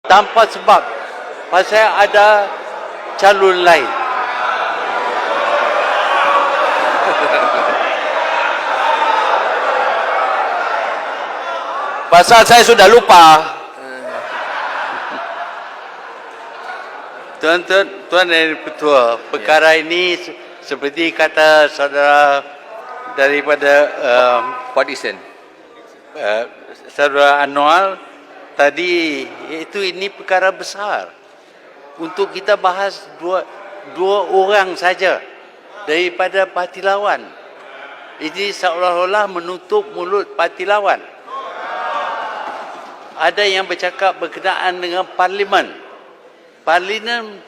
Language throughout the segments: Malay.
tanpa sebab, pasal ada calon lain. Pasal saya sudah lupa. Tuan Yang Ketua, perkara ini seperti kata saudara daripada Patisen. saudara Anwar tadi, iaitu ini perkara besar untuk kita bahas dua orang saja daripada parti lawan. Ini seolah-olah menutup mulut parti lawan. Ada yang bercakap berkenaan dengan parlimen. Parlimen,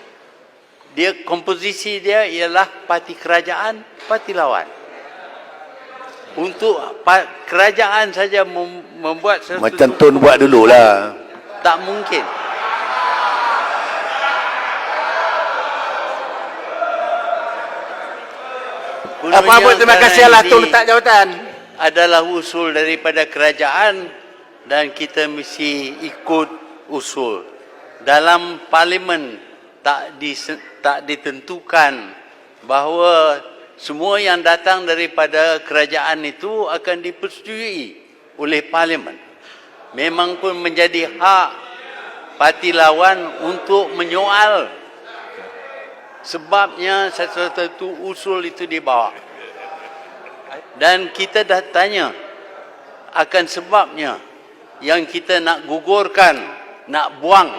dia komposisi dia ialah parti kerajaan, parti lawan. Untuk kerajaan saja membuat sesuatu, Macam Tun buat dululah. tak mungkin. Apa-apa, terima kasih lah Tun letak jawatan. Adalah usul daripada kerajaan dan kita mesti ikut usul. Dalam parlimen tak ditentukan bahawa semua yang datang daripada kerajaan itu akan dipersetujui oleh parlimen. Memang pun menjadi hak parti lawan untuk menyoal sebabnya satu usul itu dibawa. Dan kita dah tanya akan sebabnya yang kita nak gugurkan, nak buang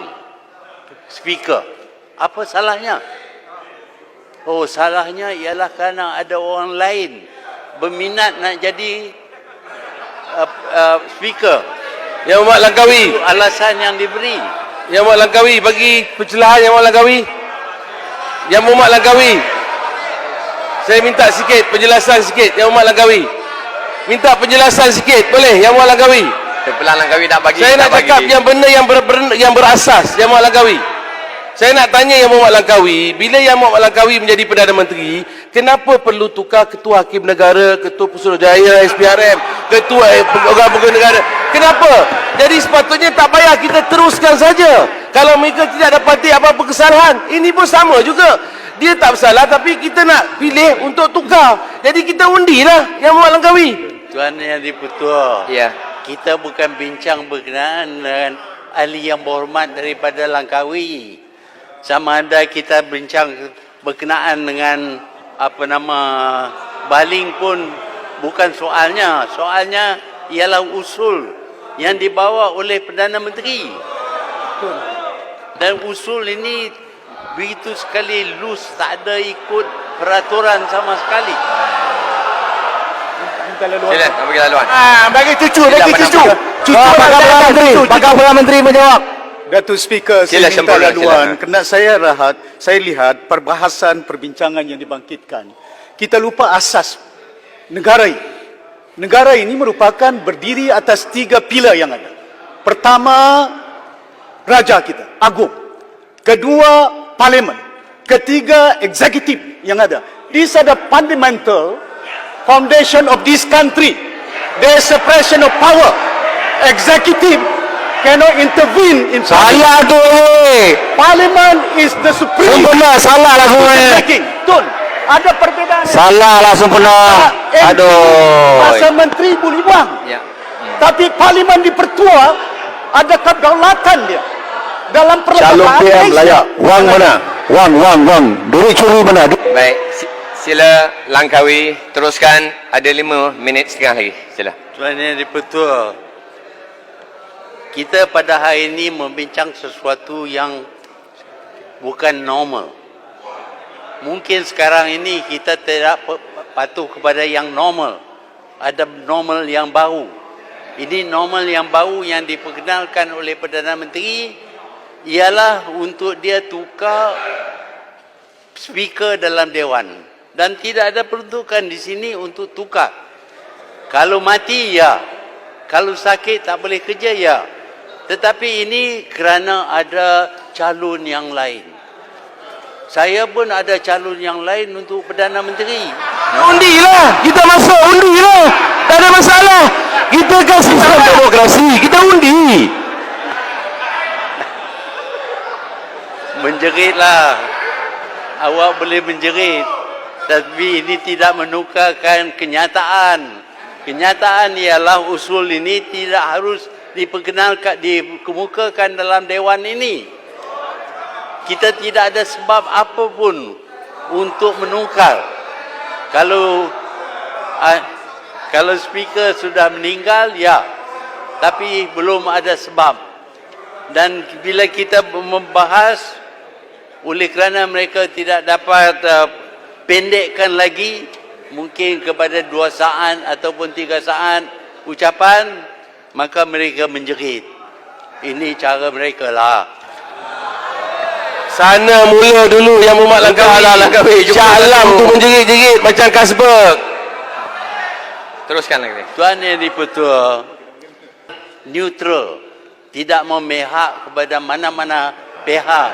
speaker. Apa salahnya? Oh, salahnya ialah kerana ada orang lain berminat nak jadi speaker. Yang Muhammad Langkawi. Itu alasan yang diberi. Yang Muhammad Langkawi, bagi pencerahan Yang Muhammad Langkawi. Yang Muhammad Langkawi. Saya minta sikit penjelasan sikit Yang Muhammad Langkawi. Minta penjelasan sikit, boleh Yang Muhammad Langkawi? Pelan Langkawi nak bagi. Saya nak cakap yang benar, yang berasas Yang Muhammad Langkawi. Saya nak tanya Yang Muhammad Langkawi, bila Yang Muhammad Langkawi menjadi Perdana Menteri, kenapa perlu tukar Ketua Hakim Negara, Ketua Pusurujaya, SPRM, Ketua Pegawai Negara? Kenapa? Jadi sepatutnya tak payah kita teruskan saja. Kalau mereka tidak dapati apa-apa kesalahan, ini pun sama juga. Dia tak bersalah tapi kita nak pilih untuk tukar. Jadi kita undilah Yang Muhammad Langkawi. Tuan Yang Dipertua, Ya. kita bukan bincang berkenaan dengan ahli yang berhormat daripada Langkawi. Sama ada kita bincang berkenaan dengan baling pun bukan soalnya. Soalnya ialah usul yang dibawa oleh Perdana Menteri. Dan usul ini begitu sekali loose, tak ada ikut peraturan sama sekali. Sila, nak bagi laluan. Bagi cucu, bagi cucu. Bakal Perdana Menteri menjawab. Datuk Speaker, Sila, saya minta sempurna, laluan. silakan. Kerana saya lihat perbahasan perbincangan yang dibangkitkan. Kita lupa asas negara ini. Negara ini merupakan berdiri atas 3 pilar yang ada. Pertama, raja kita, agung. Kedua, parlimen. Ketiga, eksekutif yang ada. These are the fundamental foundation of this country. There is separation of power. Executive cannot intervene in Salah tu. Parliament is the supreme Sempurna, salah lah semua. decision-making. Tun, ada perbezaan. Salah lah sempurna. Aduh. Pasal menteri boleh buang. Ya. Tapi parlimen dipertua ada kedaulatan dia dalam Calon perlembagaan PM Malaysia. layak. Wang mana? Wang. Duit curi mana? Baik, sila Langkawi teruskan, ada 5 minit setengah lagi. Sila. Tuan Yang Dipertua, kita pada hari ini membincang sesuatu yang bukan normal. Mungkin sekarang ini kita tidak patuh kepada yang normal. Ada normal yang baru. Ini normal yang baru yang diperkenalkan oleh Perdana Menteri ialah untuk dia tukar speaker dalam Dewan. Dan tidak ada peruntukan di sini untuk tukar. Kalau mati, ya. Kalau sakit tak boleh kerja, ya. Tetapi ini kerana ada calon yang lain. Saya pun ada calon yang lain untuk Perdana Menteri. Undilah. Kita masuk undilah. Tak ada masalah. Kita kan sistem demokrasi. Kita undi. Menjeritlah. Awak boleh menjerit. Tapi ini tidak menukarkan kenyataan. Kenyataan ialah usul ini tidak harus diperkenalkan, dikemukakan dalam dewan ini. Kita tidak ada sebab apapun untuk menukar. Kalau speaker sudah meninggal, ya. Tapi belum ada sebab. Dan bila kita membahas, oleh kerana mereka tidak dapat pendekkan lagi, mungkin kepada 2 saat ataupun 3 saat ucapan, maka mereka menjerit. Ini cara mereka lah. Sana mula dulu yang Muhammad Langkawi. Shah Alam tu menjerit-jerit macam Kasberg. Teruskan lagi. Tuan Yang di-Pertua neutral, tidak memihak kepada mana-mana pihak.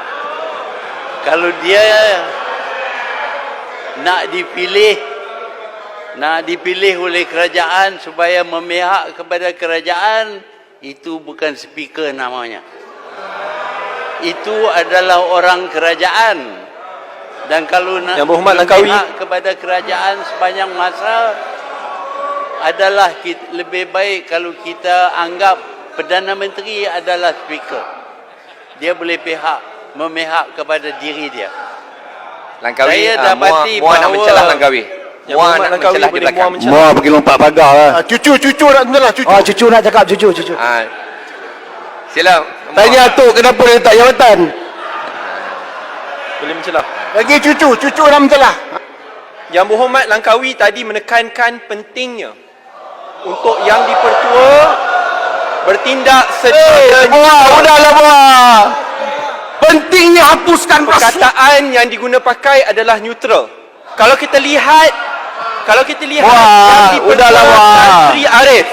Kalau dia nak dipilih oleh kerajaan supaya memihak kepada kerajaan, itu bukan speaker namanya. Itu adalah orang kerajaan. Dan kalau nak memihak kepada kerajaan sepanjang masa, adalah lebih baik kalau kita anggap Perdana Menteri adalah speaker. Dia boleh memihak kepada diri dia. Langkawi, Saya dapati Muar nak bahawa mencelah Langkawi. Muar nak mencelah di belakang. Muar pergi lompat pagar lah. Cucu nak mencelah, cucu. Oh, cucu nak cakap, cucu. Sila. Tanya tu kenapa dia letak jawatan? Boleh mencelah. Lagi cucu nak mencelah. Yang Berhormat Langkawi tadi menekankan pentingnya untuk Yang di-Pertua bertindak secara Udahlah Muar. Pentingnya hapuskan perkataan yang diguna pakai adalah neutral. Kalau kita lihat Wah, Yang udahlah, di-Pertua wah. Tan Sri Arif.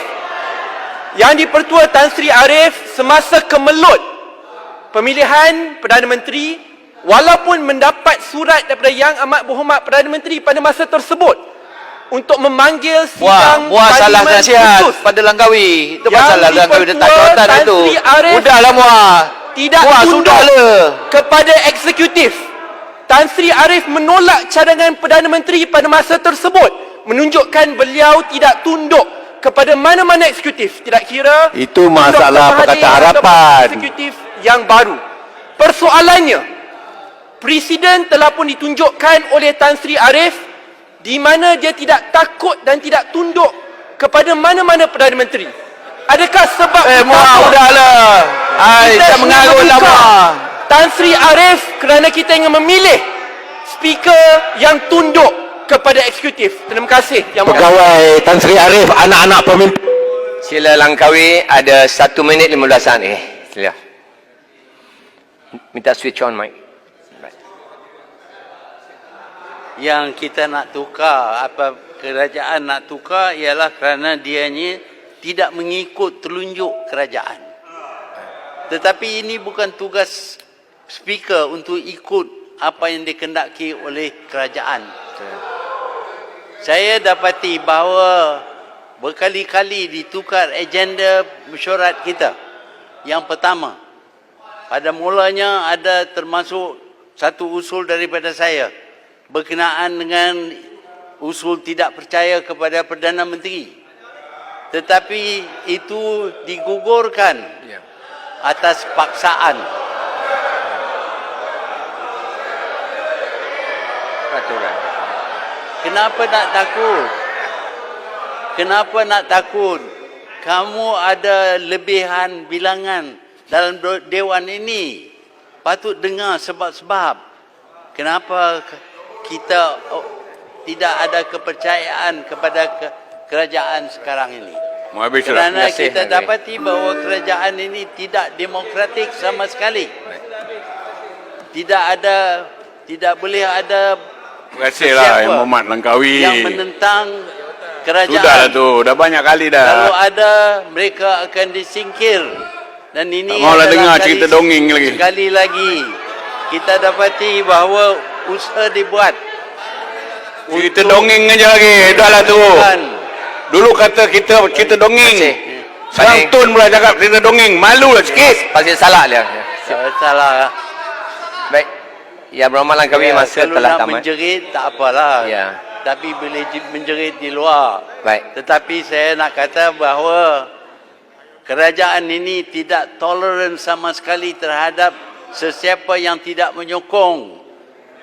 Yang di-Pertua Tan Sri Arif semasa kemelut pemilihan Perdana Menteri, walaupun mendapat surat daripada Yang Amat Berhormat Perdana Menteri pada masa tersebut untuk memanggil sidang Muar salah parlimen nasihat khusus, pada Langkawi. Itu Yang masalah Langkawi letak di-Pertua jawatan Tan itu. Sri Arif Udahlah Muar. tidak Muar, tunduk sudahlah. kepada eksekutif. Tan Sri Arif menolak cadangan Perdana Menteri pada masa tersebut, menunjukkan beliau tidak tunduk kepada mana-mana eksekutif, tidak kira Itu Dr. masalah Mahathir Pakatan ataupun Harapan. eksekutif yang baru. Persoalannya, Presiden telah pun ditunjukkan oleh Tan Sri Arif di mana dia tidak takut dan tidak tunduk kepada mana-mana Perdana Menteri. Adakah sebab Muar, udahlah. kita Jangan ingin mengarut lah membuka Muar. Tan Sri Arif kerana kita ingin memilih speaker yang tunduk kepada eksekutif? Terima kasih Yang Berhormat. Pegawai Tan Sri Arif, anak-anak pemimpin. Sila Langkawi ada 1 minit 15 saat. Sila. Minta switch on mic. yang kita nak tukar, apa kerajaan nak tukar ialah kerana dianya tidak mengikut telunjuk kerajaan. Tetapi ini bukan tugas speaker untuk ikut apa yang dikehendaki oleh kerajaan. Saya dapati bahawa berkali-kali ditukar agenda mesyuarat kita. Yang pertama, pada mulanya ada termasuk satu usul daripada saya berkenaan dengan usul tidak percaya kepada Perdana Menteri. Tetapi itu digugurkan atas paksaan. Peraturan. Kenapa nak takut? Kenapa nak takut? Kamu ada lebihan bilangan dalam dewan ini. Patut dengar sebab-sebab. Kenapa kita tidak ada kepercayaan kepada kerajaan sekarang ini? Kerana kita dapati bahawa kerajaan ini tidak demokratik sama sekali. Tidak boleh ada Terima kasih lah Yang Berhormat Langkawi. yang menentang kerajaan. Sudah lah tu, dah banyak kali Kalau dah. ada, mereka akan disingkir. Dan ini Tak maulah adalah dengar kali cerita dongeng lagi. Sekali lagi, kita dapati bahawa usaha dibuat. Cerita dongeng aja lagi, dah lah tu. Bukan. Dulu kata kita cerita dongeng. Sekarang Baik. Tun pula cakap cerita dongeng. Malu lah sikit. Pasal salah dia. Salah. Baik. Yang berhormat Langkawi, masa kalau telah nak tamat. menjerit tak apalah. Ya. Tapi boleh menjerit di luar. Baik. Tetapi saya nak kata bahawa kerajaan ini tidak toleran sama sekali terhadap sesiapa yang tidak menyokong.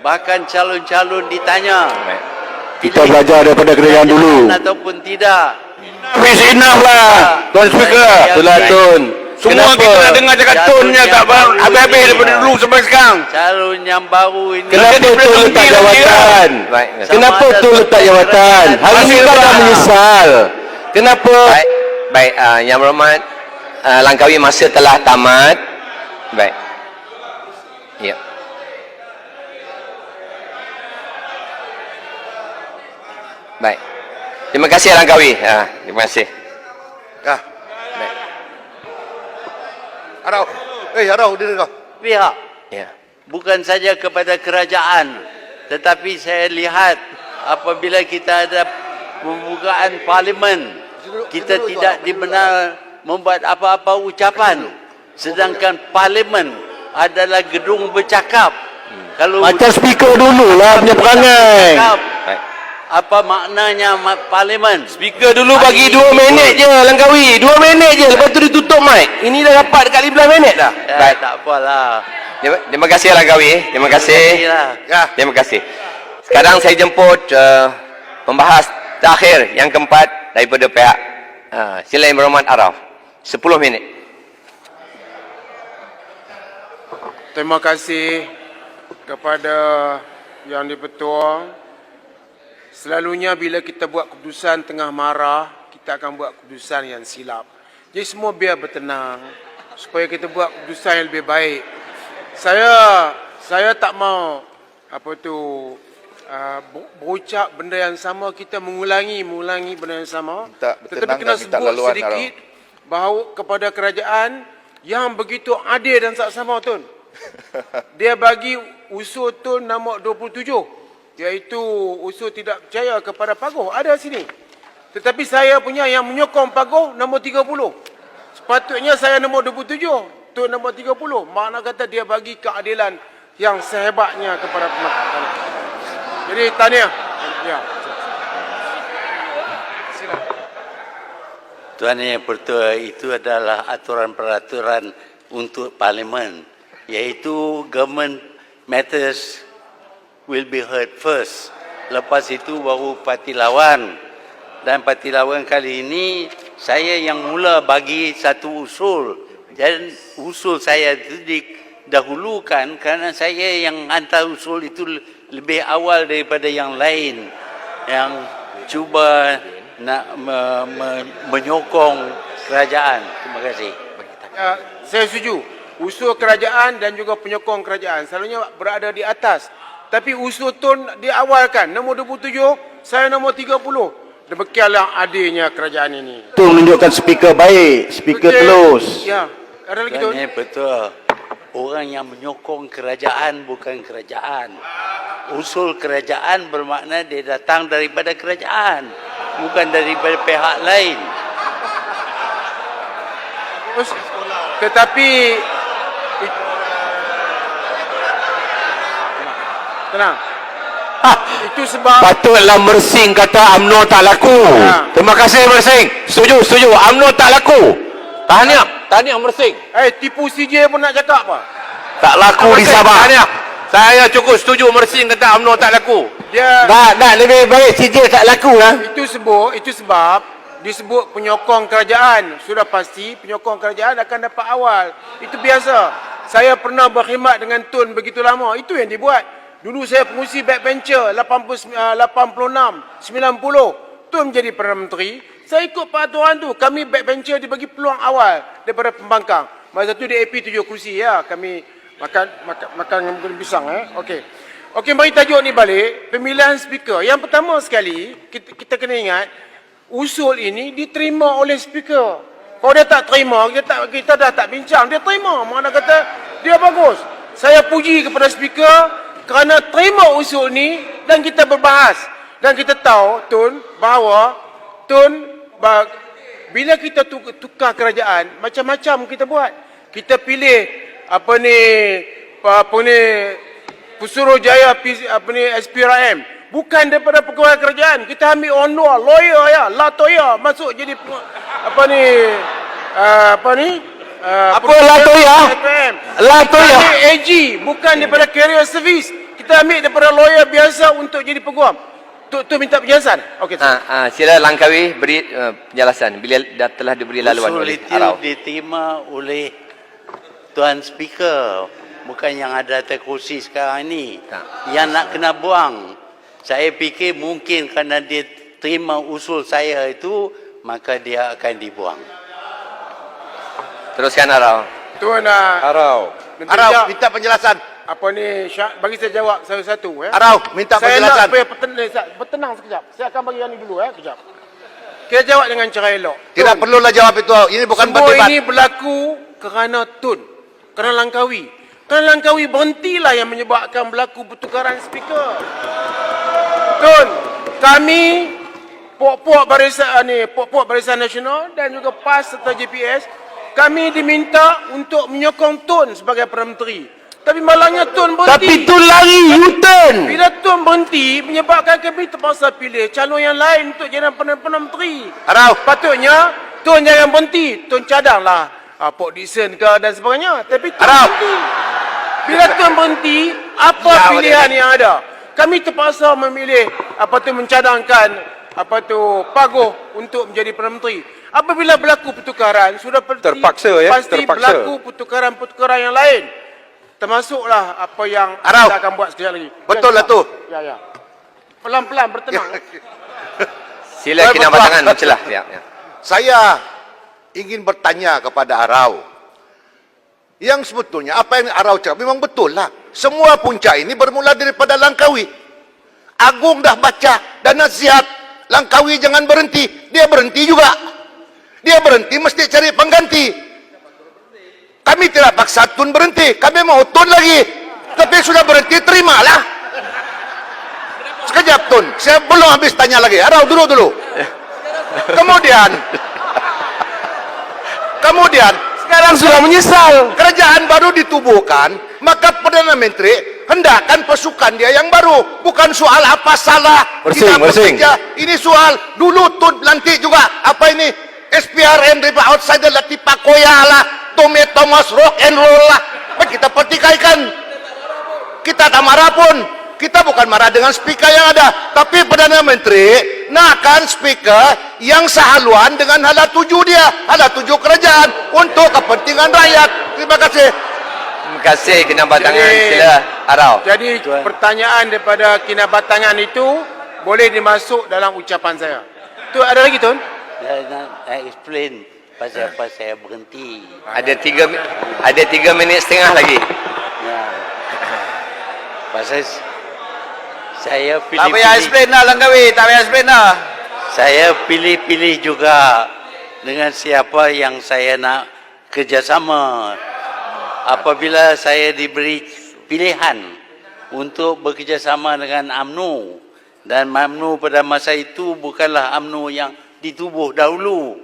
Bahkan calon-calon ditanya. Baik. Kita belajar daripada kerajaan dulu. Ataupun tidak. Habis enough lah, Tuan Speaker. Itulah Tun. Semua Kenapa? kita nak dengar cakap tonnya tak habis-habis daripada dulu sampai sekarang. Calon yang baru ini. Kenapa Dia Tun letak berhenti jawatan? Baik. Kenapa Sama ada Tun letak jawatan? Hari ini kau dah menyesal. Kenapa? Baik. Baik. Yang berhormat Langkawi, masa telah tamat. Baik. Ya. Baik. Terima kasih Langkawi. Terima kasih. Dah. Baik. Arau. Arau diri kau. Pihak. Ya. Bukan saja kepada kerajaan, tetapi saya lihat apabila kita ada pembukaan parlimen, kita tidak dibenar membuat apa-apa ucapan, sedangkan parlimen adalah gedung bercakap. Kalau Macam speaker dulu lah punya perangai. bercakap, Baik. apa maknanya parlimen? Speaker dulu bagi 2 minit je Langkawi. 2 minit je. Lepas tu ditutup mic. Ini dah dapat dekat 15 minit dah. Baik. Tak apalah. Terima kasih Langkawi. Terima kasih. Terima Ya. Terima kasih. Sekarang saya jemput pembahas terakhir yang keempat daripada pihak Sila Yang Berhormat Araf. 10 minit. Terima kasih kepada Yang di-Pertua. Selalunya bila kita buat keputusan tengah marah, kita akan buat keputusan yang silap. Jadi semua biar bertenang supaya kita buat keputusan yang lebih baik. Saya tak mau berucap benda yang sama, kita mengulangi benda yang sama. Minta Tetapi bertenang kena dan minta sebut laluan, sedikit bahawa kepada kerajaan yang begitu adil dan saksama, Tun. Dia bagi usul Tun nombor 27, iaitu usul tidak percaya kepada Paguh. Ada sini. Tetapi saya punya yang menyokong Paguh nombor 30. Sepatutnya saya nombor 27, Tun nombor 30. Makna kata dia bagi keadilan yang sehebatnya kepada pemakai. Jadi tahniah. Ya. Tuan Yang Pertua, itu adalah aturan-peraturan untuk parlimen, iaitu government matters will be heard first. Lepas itu baru parti lawan. Dan parti lawan kali ini saya yang mula bagi satu usul. Dan usul saya itu didahulukan kerana saya yang hantar usul itu lebih awal daripada yang lain yang cuba nak menyokong kerajaan. Terima kasih. Saya setuju. Usul kerajaan dan juga penyokong kerajaan selalunya berada di atas. Tapi usul Tun diawalkan. Nombor 27, saya nombor 30. Demikianlah adilnya kerajaan ini. Itu menunjukkan speaker baik, speaker telus. Ya. Ada lagi Tun? Tuan, betul. Orang yang menyokong kerajaan bukan kerajaan. Usul kerajaan bermakna dia datang daripada kerajaan, bukan daripada pihak lain. Tetapi tenang. Itu sebab Patutlah Mersing kata UMNO tak laku. Ya. Terima kasih Mersing. Setuju. UMNO tak laku. Tahniah Mersing. tipu CJ pun nak cakap apa? Tak laku di Mersing, Sabah. tahniah. Saya cukup setuju Mersing kata UMNO tak laku. Dia Tak lebih baik CJ tak laku lah. itu sebab disebut penyokong kerajaan. Sudah pasti penyokong kerajaan akan dapat awal. Itu biasa. Saya pernah berkhidmat dengan Tun begitu lama. Itu yang dibuat. Dulu saya pengurusi backbencher 86, 90. Tun menjadi Perdana Menteri. Saya ikut peraturan tu. Kami backbencher dibagi peluang awal daripada pembangkang. Masa tu di AP 7 kursi ya. Kami makan dengan pisang Okey, mari tajuk ni balik. Pemilihan speaker. Yang pertama sekali, kita kena ingat, usul ini diterima oleh speaker. Kalau dia tak terima, kita dah tak bincang. Dia terima. Mana kata, dia bagus. Saya puji kepada speaker kerana terima usul ni dan kita berbahas. Dan kita tahu, Tun, bahawa bila kita tukar kerajaan, macam-macam kita buat. Kita pilih apa ni Pusurujaya SPRM, bukan daripada pegawai kerajaan. Kita ambil honor lawyer ya, latoya masuk jadi Apa latoya? Latoya. Kami AG, bukan daripada career service. Kita ambil daripada lawyer biasa untuk jadi peguam. Tu minta penjelasan. Okey. Sila Langkawi beri penjelasan bila dah telah diberi laluan Usul oleh itu Arau. diterima oleh Tuan Speaker, bukan yang ada atas kursi sekarang ini. Yang nak kena buang. Saya fikir mungkin kerana dia terima usul saya itu, maka dia akan dibuang. Teruskan Arau. Tuan Arau. Menteri minta penjelasan. apa ni bagi saya jawab satu-satu ya. Arau, minta Saya penjelasan. nak supaya bertenang sekejap. Saya akan bagi yang ni dulu kejap. Kita jawab dengan cara elok. Tidak perlulah jawab itu. Ini bukan Semua berdebat. ini berlaku kerana Tun, kerana Langkawi. Kerana Langkawi berhentilah yang menyebabkan berlaku pertukaran speaker. Tun, kami puak-puak Barisan Nasional dan juga PAS serta JPS, kami diminta untuk menyokong Tun sebagai Perdana Menteri. Tapi malangnya Tun berhenti. Tapi tu lari U-turn. Bila Tun berhenti, menyebabkan kami terpaksa pilih calon yang lain untuk jadi Perdana Menteri. Arau. Patutnya Tun jangan berhenti. Tun cadanglah Port Dickson ke dan sebagainya. Tapi Tun Arau. berhenti. Bila Tun berhenti, apa Ya, pilihan yang ada? Kami terpaksa memilih mencadangkan Pagoh untuk menjadi Perdana Menteri. Apabila berlaku pertukaran, sudah Terpaksa, ya? pasti Terpaksa. berlaku pertukaran-pertukaran yang lain. Termasuklah apa yang Arau. kita akan buat sekejap lagi. Betul lah tu. Ya. Pelan-pelan bertenang. Sila Kinabatangan mencelah. Ya. Saya ingin bertanya kepada Arau. Yang sebetulnya apa yang Arau cakap memang betul lah. Semua punca ini bermula daripada Langkawi. Agung dah baca dan nasihat. Langkawi jangan berhenti. Dia berhenti juga. Dia berhenti mesti cari pengganti. Kami tidak paksa Tun berhenti. Kami mau Tun lagi. Tapi sudah berhenti, terimalah. Sekejap Tun. Saya belum habis tanya lagi. Arau dulu. Kemudian Sekarang sudah menyesal. kerajaan baru ditubuhkan, maka Perdana Menteri hendakkan pasukan dia yang baru. Bukan soal apa salah Bersing. bekerja. Ini soal dulu Tun lantik juga. Apa ini? SPRM dari outsider lah, tipa koya lah, Tommy Thomas rock and roll lah. Kita pertikaikan. Kita tak marah pun. Kita bukan marah dengan speaker yang ada, tapi Perdana Menteri nakkan speaker yang sehaluan dengan hala tuju dia, hala tuju kerajaan untuk kepentingan rakyat. Terima kasih. Terima kasih Kinabatangan. Jadi- Sila Arau. Jadi pertanyaan daripada Kinabatangan itu boleh dimasuk dalam ucapan saya. Tu ada lagi Tun? Saya nak explain pasal apa saya berhenti. Ada 3 minit setengah lagi. Ya. Pasal saya Tak payah pilih-pilih. explain lah Langkawi, tak payah explain lah. Saya pilih-pilih juga dengan siapa yang saya nak kerjasama. Apabila saya diberi pilihan untuk bekerjasama dengan UMNO, dan UMNO pada masa itu bukanlah UMNO yang ditubuh dahulu.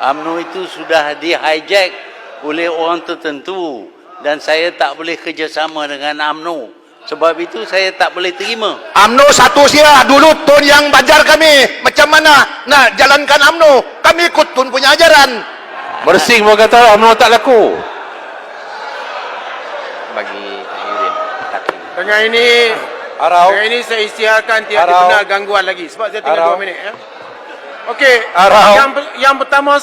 UMNO itu sudah di-hijack oleh orang tertentu dan saya tak boleh kerjasama dengan UMNO. Sebab itu saya tak boleh terima. UMNO satu sia, dulu Tun yang bajar kami macam mana nak jalankan UMNO. Kami ikut Tun punya ajaran. Mersing mau kata UMNO tak laku. Bagi Yurin. Dengan ini saya isytiharkan tiada benar gangguan lagi sebab saya tinggal 2 minit ya. Okey. Arau. Yang pertama